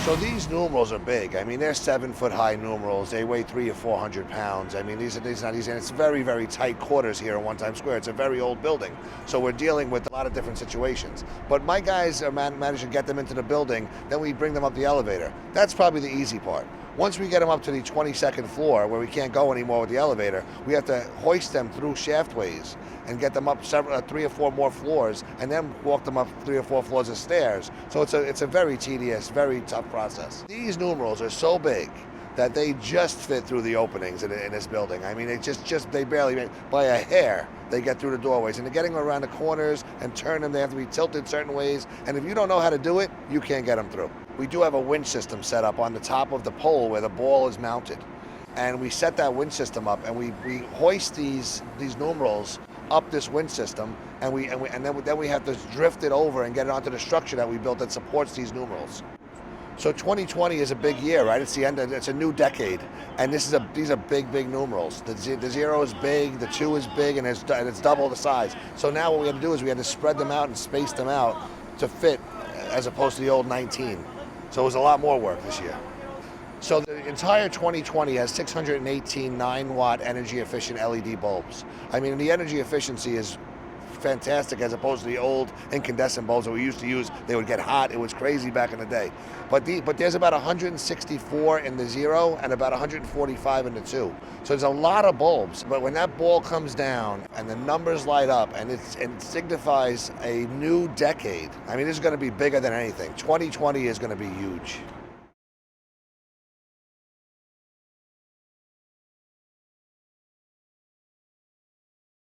So these numerals are big. I mean, they're 7-foot high numerals. They weigh 300 or 400 pounds. I mean, these are not easy, and it's very, very tight quarters here in One Times Square. It's a very old building, so we're dealing with a lot of different situations. But my guys are managing to get them into the building. Then we bring them up the elevator. That's probably the easy part. Once we get them up to the 22nd floor, where we can't go anymore with the elevator, we have to hoist them through shaftways and get them up 3 or 4 more floors, and then walk them up 3 or 4 floors of stairs. So it's a very tedious, very tough process. These numerals are so big that they just fit through the openings in this building. I mean, they barely, by a hair, they get through the doorways. And they're getting around the corners and turn them. They have to be tilted certain ways. And if you don't know how to do it, you can't get them through. We do have a winch system set up on the top of the pole where the ball is mounted. And we set that winch system up, and we hoist these numerals up this winch system, and then we have to drift it over and get it onto the structure that we built that supports these numerals. So 2020 is a big year, right? It's the end. It's a new decade, and these are big numerals. The 0 is big, the 2 is big, and it's double the size. So now what we had to do is we had to spread them out and space them out to fit, as opposed to the old 19. So it was a lot more work this year. So the entire 2020 has 618 9-watt energy efficient LED bulbs. I mean, the energy efficiency is fantastic as opposed to the old incandescent bulbs that we used to use. They would get hot. It was crazy back in the day. But there's about 164 in the 0 and about 145 in the 2. So there's a lot of bulbs. But when that ball comes down and the numbers light up and it signifies a new decade, I mean, this is going to be bigger than anything. 2020 is going to be huge.